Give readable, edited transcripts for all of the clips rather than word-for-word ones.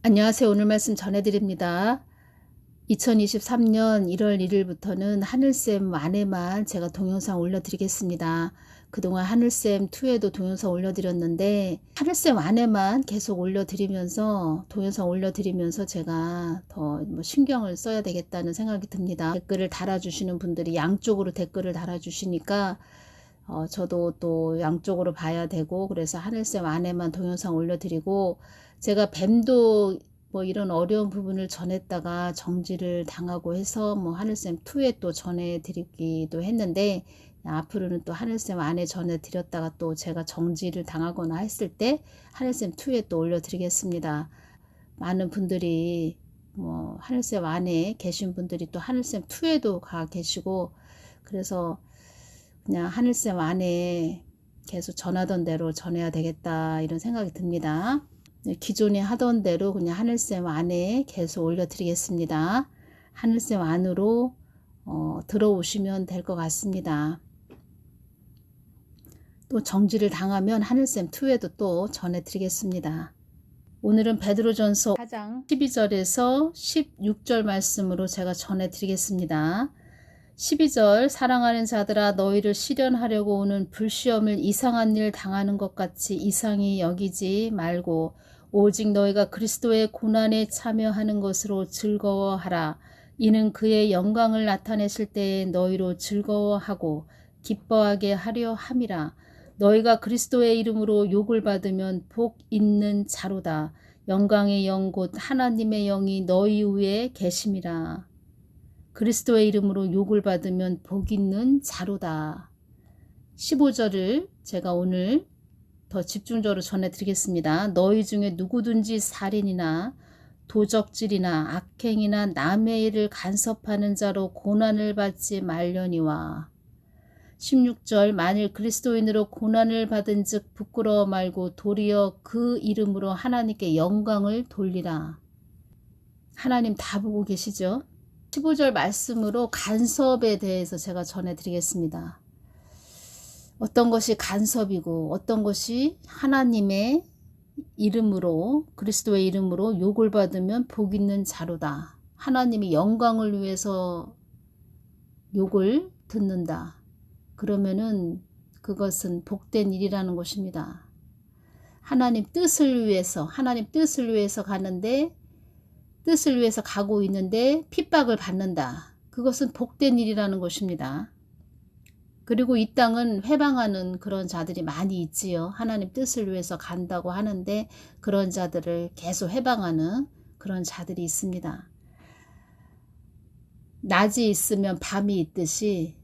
안녕하세요. 오늘 말씀 전해드립니다. 2023년 1월 1일부터는 하늘쌤 안에만 제가 동영상 올려드리겠습니다. 그동안 하늘쌤2에도 동영상 올려드렸는데 하늘쌤 안에만 계속 올려드리면서 동영상 올려드리면서 제가 더 신경을 써야 되겠다는 생각이 듭니다. 댓글을 달아주시는 분들이 양쪽으로 댓글을 달아주시니까 저도 또 양쪽으로 봐야 되고, 그래서 하늘쌤 안에만 동영상 올려드리고, 제가 뱀도 이런 어려운 부분을 전했다가 정지를 당하고 해서 하늘쌤2에 또 전해드리기도 했는데, 앞으로는 또 하늘쌤 안에 전해드렸다가 또 제가 정지를 당하거나 했을 때 하늘쌤2에 또 올려드리겠습니다. 많은 분들이 하늘쌤 안에 계신 분들이 또 하늘쌤2에도 가 계시고, 그래서 그냥 하늘쌤 안에 계속 전하던 대로 전해야 되겠다 이런 생각이 듭니다. 기존에 하던 대로 그냥 하늘쌤 안에 계속 올려드리겠습니다. 하늘쌤 안으로 들어오시면 될 것 같습니다. 또 정지를 당하면 하늘쌤2에도 또 전해드리겠습니다. 오늘은 베드로전서 4장 12절에서 16절 말씀으로 제가 전해드리겠습니다. 12절 사랑하는 자들아 너희를 시련하려고 오는 불시험을 이상한 일 당하는 것 같이 이상히 여기지 말고 오직 너희가 그리스도의 고난에 참여하는 것으로 즐거워하라. 이는 그의 영광을 나타내실 때에 너희로 즐거워하고 기뻐하게 하려 함이라. 너희가 그리스도의 이름으로 욕을 받으면 복 있는 자로다. 영광의 영 곧 하나님의 영이 너희 위에 계심이라. 그리스도의 이름으로 욕을 받으면 복 있는 자로다. 15절을 제가 오늘 더 집중적으로 전해드리겠습니다. 너희 중에 누구든지 살인이나 도적질이나 악행이나 남의 일을 간섭하는 자로 고난을 받지 말려니와. 16절 만일 그리스도인으로 고난을 받은 즉 부끄러워 말고 도리어 그 이름으로 하나님께 영광을 돌리라. 하나님 다 보고 계시죠? 15절 말씀으로 간섭에 대해서 제가 전해드리겠습니다. 어떤 것이 간섭이고 어떤 것이 하나님의 이름으로 그리스도의 이름으로 욕을 받으면 복 있는 자로다. 하나님이 영광을 위해서 욕을 듣는다. 그러면은 그것은 복된 일이라는 것입니다. 하나님 뜻을 위해서 가는데 뜻을 위해서 가고 있는데 핍박을 받는다. 그것은 복된 일이라는 것입니다. 그리고 이 땅은 회방하는 그런 자들이 많이 있지요. 하나님 뜻을 위해서 간다고 하는데 그런 자들을 계속 회방하는 그런 자들이 있습니다. 낮이 있으면 밤이 있듯이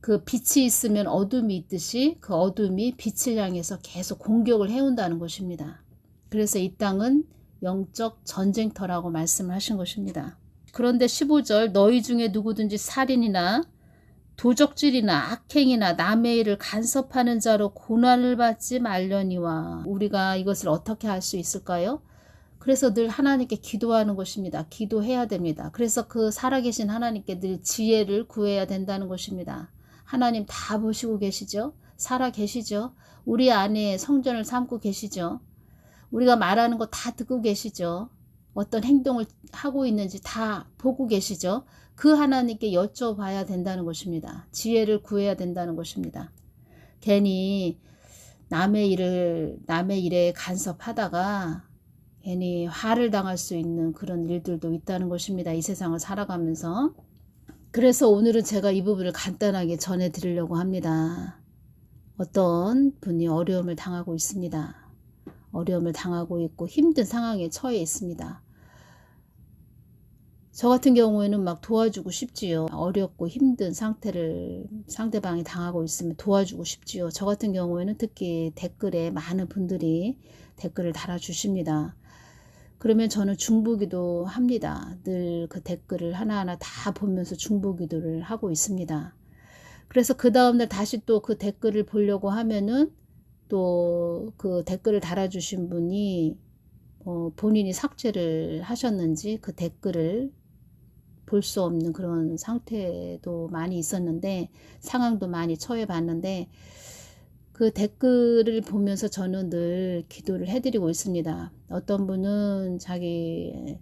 그 빛이 있으면 어둠이 있듯이 그 어둠이 빛을 향해서 계속 공격을 해온다는 것입니다. 그래서 이 땅은 영적 전쟁터라고 말씀을 하신 것입니다. 그런데 15절 너희 중에 누구든지 살인이나 도적질이나 악행이나 남의 일을 간섭하는 자로 고난을 받지 말려니와. 우리가 이것을 어떻게 할 수 있을까요? 그래서 늘 하나님께 기도하는 것입니다. 기도해야 됩니다. 그래서 그 살아계신 하나님께 늘 지혜를 구해야 된다는 것입니다. 하나님 다 보시고 계시죠? 살아 계시죠? 우리 안에 성전을 삼고 계시죠? 우리가 말하는 거 다 듣고 계시죠? 어떤 행동을 하고 있는지 다 보고 계시죠? 그 하나님께 여쭤봐야 된다는 것입니다. 지혜를 구해야 된다는 것입니다. 괜히 남의 일에 간섭하다가 괜히 화를 당할 수 있는 그런 일들도 있다는 것입니다. 이 세상을 살아가면서. 그래서 오늘은 제가 이 부분을 간단하게 전해드리려고 합니다. 어떤 분이 어려움을 당하고 있습니다. 어려움을 당하고 있고 힘든 상황에 처해 있습니다. 저 같은 경우에는 막 도와주고 싶지요. 어렵고 힘든 상태를 상대방이 당하고 있으면 도와주고 싶지요. 저 같은 경우에는 특히 댓글에 많은 분들이 댓글을 달아주십니다. 그러면 저는 중보기도 합니다. 늘 그 댓글을 하나하나 다 보면서 중보기도를 하고 있습니다. 그래서 그 다음날 다시 또 그 댓글을 보려고 하면은 또 그 댓글을 달아주신 분이 본인이 삭제를 하셨는지 그 댓글을 볼 수 없는 그런 상태도 많이 있었는데 상황도 많이 처해 봤는데 그 댓글을 보면서 저는 늘 기도를 해드리고 있습니다. 어떤 분은 자기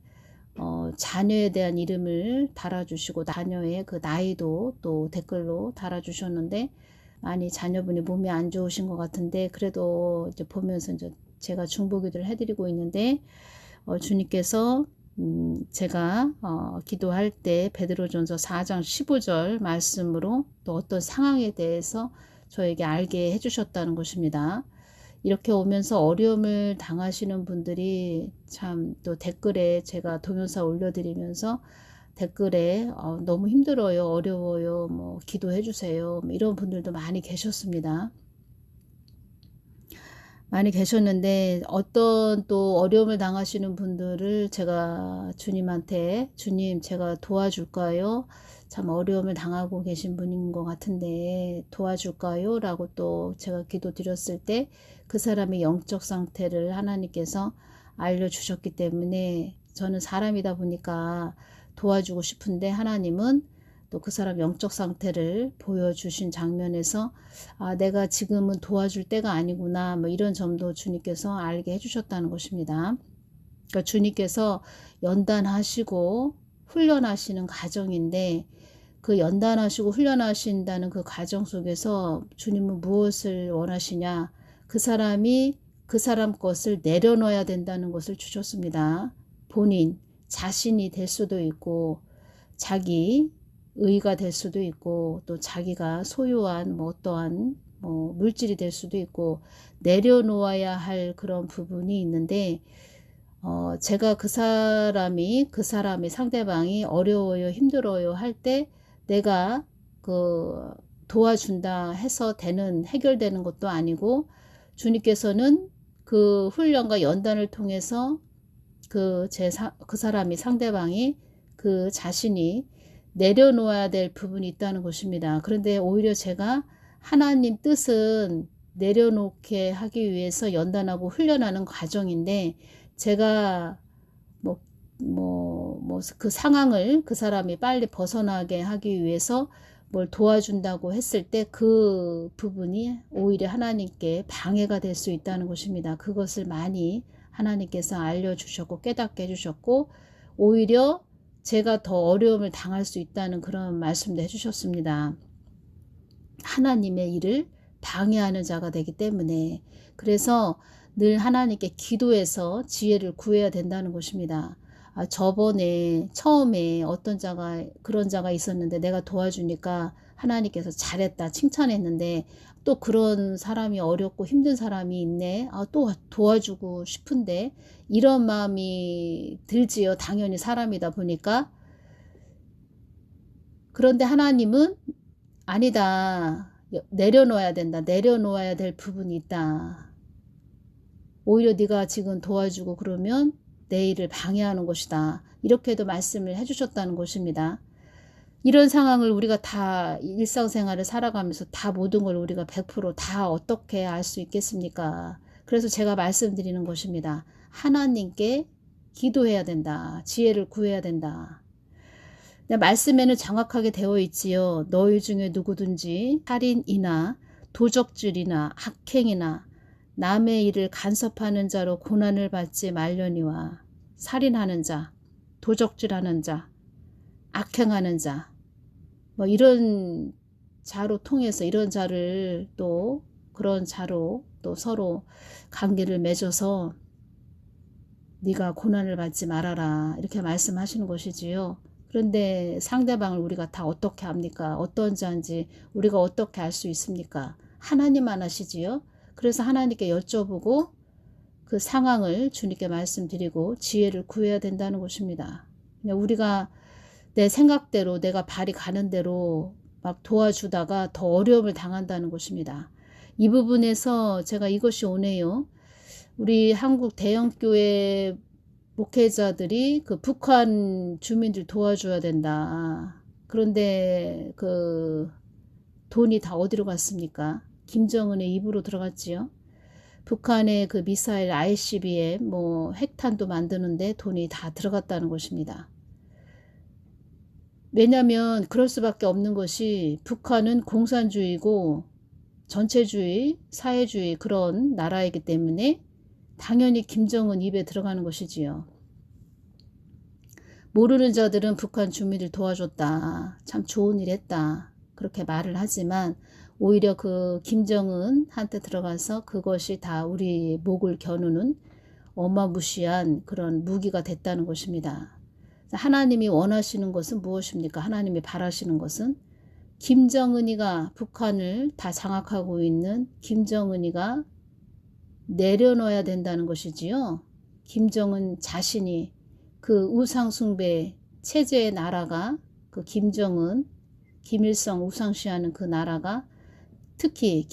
자녀에 대한 이름을 달아주시고 자녀의 그 나이도 또 댓글로 달아주셨는데, 많이 자녀분이 몸이 안 좋으신 것 같은데 그래도 이제 보면서 이제 제가 중보기도를 해드리고 있는데, 주님께서 제가 기도할 때 베드로전서 4장 15절 말씀으로 또 어떤 상황에 대해서 저에게 알게 해주셨다는 것입니다. 이렇게 오면서 어려움을 당하시는 분들이 참 또 댓글에 제가 동영상 올려드리면서 댓글에 너무 힘들어요, 어려워요, 뭐 기도해 주세요, 뭐 이런 분들도 많이 계셨습니다. 많이 계셨는데, 어떤 또 어려움을 당하시는 분들을 제가 주님한테, 주님 제가 도와줄까요? 참 어려움을 당하고 계신 분인 것 같은데 도와줄까요? 라고 또 제가 기도 드렸을 때 그 사람의 영적 상태를 하나님께서 알려주셨기 때문에, 저는 사람이다 보니까 도와주고 싶은데 하나님은 또 그 사람 영적 상태를 보여주신 장면에서 내가 지금은 도와줄 때가 아니구나, 뭐 이런 점도 주님께서 알게 해주셨다는 것입니다. 그러니까 주님께서 연단하시고 훈련하시는 과정인데, 그 연단하시고 훈련하신다는 그 과정 속에서 주님은 무엇을 원하시냐, 그 사람이 그 사람 것을 내려놓아야 된다는 것을 주셨습니다. 본인 자신이 될 수도 있고 자기 의가 될 수도 있고 또 자기가 소유한 뭐 어떠한 물질이 될 수도 있고 내려놓아야 할 그런 부분이 있는데, 제가 그 사람의 상대방이 어려워요, 힘들어요 할 때 내가 도와준다 해서 해결되는 것도 아니고, 주님께서는 그 훈련과 연단을 통해서 그 사람이, 상대방이 그 자신이 내려놓아야 될 부분이 있다는 것입니다. 그런데 오히려 제가 하나님 뜻은 내려놓게 하기 위해서 연단하고 훈련하는 과정인데, 제가 그 상황을 그 사람이 빨리 벗어나게 하기 위해서 뭘 도와준다고 했을 때 그 부분이 오히려 하나님께 방해가 될 수 있다는 것입니다. 그것을 많이 하나님께서 알려주셨고 깨닫게 해주셨고, 오히려 제가 더 어려움을 당할 수 있다는 그런 말씀도 해주셨습니다. 하나님의 일을 방해하는 자가 되기 때문에, 그래서 늘 하나님께 기도해서 지혜를 구해야 된다는 것입니다. 처음에 그런 자가 있었는데 내가 도와주니까 하나님께서 잘했다 칭찬했는데, 또 그런 사람이 어렵고 힘든 사람이 있네, 또 도와주고 싶은데, 이런 마음이 들지요. 당연히 사람이다 보니까. 그런데 하나님은 아니다, 내려놓아야 된다, 내려놓아야 될 부분이 있다. 오히려 네가 지금 도와주고 그러면 내 일을 방해하는 것이다, 이렇게도 말씀을 해주셨다는 것입니다. 이런 상황을 우리가 다 일상생활을 살아가면서 다 모든 걸 우리가 100% 어떻게 알 수 있겠습니까? 그래서 제가 말씀드리는 것입니다. 하나님께 기도해야 된다, 지혜를 구해야 된다. 말씀에는 정확하게 되어 있지요. 너희 중에 누구든지 살인이나 도적질이나 악행이나 남의 일을 간섭하는 자로 고난을 받지 말려니와. 살인하는 자, 도적질하는 자, 악행하는 자, 이런 자로 통해서, 이런 자를 또 그런 자로 또 서로 관계를 맺어서 네가 고난을 받지 말아라, 이렇게 말씀하시는 것이지요. 그런데 상대방을 우리가 다 어떻게 합니까? 어떤 자인지 우리가 어떻게 알 수 있습니까? 하나님만 아시지요. 그래서 하나님께 여쭤보고 그 상황을 주님께 말씀드리고 지혜를 구해야 된다는 것입니다. 그냥 우리가 내 생각대로, 내가 발이 가는 대로 막 도와주다가 더 어려움을 당한다는 것입니다. 이 부분에서 제가 이것이 오네요. 우리 한국 대형교회 목회자들이 그 북한 주민들 도와줘야 된다. 그런데 그 돈이 다 어디로 갔습니까? 김정은의 입으로 들어갔지요. 북한의 그 미사일 ICBM 핵탄도 만드는데 돈이 다 들어갔다는 것입니다. 왜냐하면 그럴 수밖에 없는 것이, 북한은 공산주의고 전체주의, 사회주의 그런 나라이기 때문에 당연히 김정은 입에 들어가는 것이지요. 모르는 자들은 북한 주민들 도와줬다. 참 좋은 일 했다. 그렇게 말을 하지만 오히려 그 김정은한테 들어가서 그것이 다 우리 목을 겨누는 어마무시한 그런 무기가 됐다는 것입니다. 하나님이 원하시는 것은 무엇입니까? 하나님이 바라시는 것은 김정은이가 북한을 다 장악하고 있는 김정은이가 내려놓아야 된다는 것이지요. 김정은 자신이 그 우상숭배 체제의 나라가 그 김정은, 김일성 우상시하는 그 나라가 특히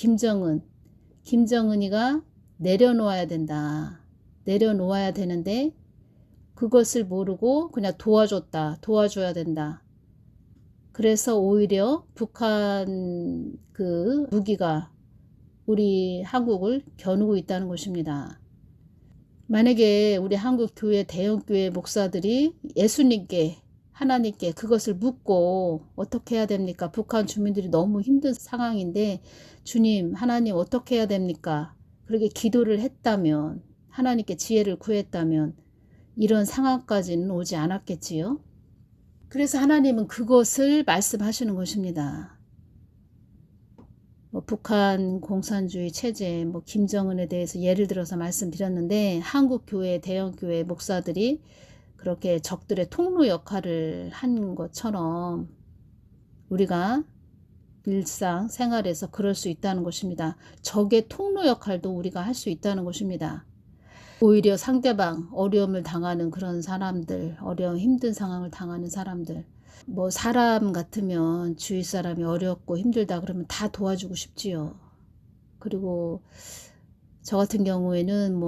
김정은이가 내려놓아야 된다. 내려놓아야 되는데 그것을 모르고 그냥 도와줘야 된다. 그래서 오히려 북한 그 무기가 우리 한국을 겨누고 있다는 것입니다. 만약에 우리 한국 교회 대형교회 목사들이 예수님께 하나님께 그것을 묻고 어떻게 해야 됩니까? 북한 주민들이 너무 힘든 상황인데 주님 하나님 어떻게 해야 됩니까? 그렇게 기도를 했다면 하나님께 지혜를 구했다면 이런 상황까지는 오지 않았겠지요. 그래서 하나님은 그것을 말씀하시는 것입니다. 북한 공산주의 체제, 김정은에 대해서 예를 들어서 말씀드렸는데 한국 교회, 대형교회 목사들이 그렇게 적들의 통로 역할을 한 것처럼 우리가 일상 생활에서 그럴 수 있다는 것입니다. 적의 통로 역할도 우리가 할 수 있다는 것입니다. 오히려 상대방 어려움을 당하는 그런 사람들, 힘든 상황을 당하는 사람들, 사람 같으면 주위 사람이 어렵고 힘들다 그러면 다 도와주고 싶지요. 그리고 저 같은 경우에는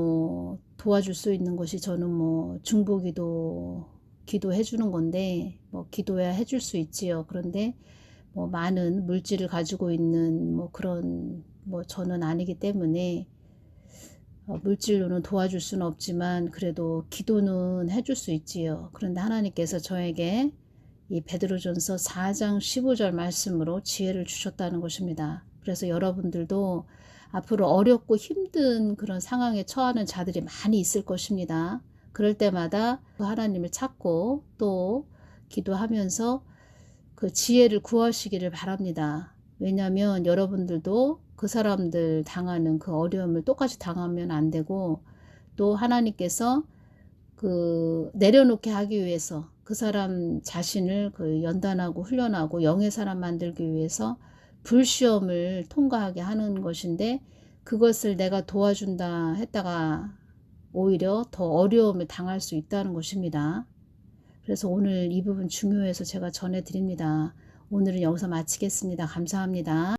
도와줄 수 있는 것이 저는 중보기도 기도해 주는 건데 기도해야 해줄 수 있지요. 그런데 많은 물질을 가지고 있는 그런 저는 아니기 때문에 물질로는 도와줄 수는 없지만 그래도 기도는 해줄 수 있지요. 그런데 하나님께서 저에게 이 베드로전서 4장 15절 말씀으로 지혜를 주셨다는 것입니다. 그래서 여러분들도 앞으로 어렵고 힘든 그런 상황에 처하는 자들이 많이 있을 것입니다. 그럴 때마다 하나님을 찾고 또 기도하면서 그 지혜를 구하시기를 바랍니다. 왜냐하면 여러분들도 그 사람들 당하는 그 어려움을 똑같이 당하면 안 되고 또 하나님께서 그 내려놓게 하기 위해서 그 사람 자신을 그 연단하고 훈련하고 영의 사람 만들기 위해서 불시험을 통과하게 하는 것인데 그것을 내가 도와준다 했다가 오히려 더 어려움을 당할 수 있다는 것입니다. 그래서 오늘 이 부분 중요해서 제가 전해드립니다. 오늘은 여기서 마치겠습니다. 감사합니다.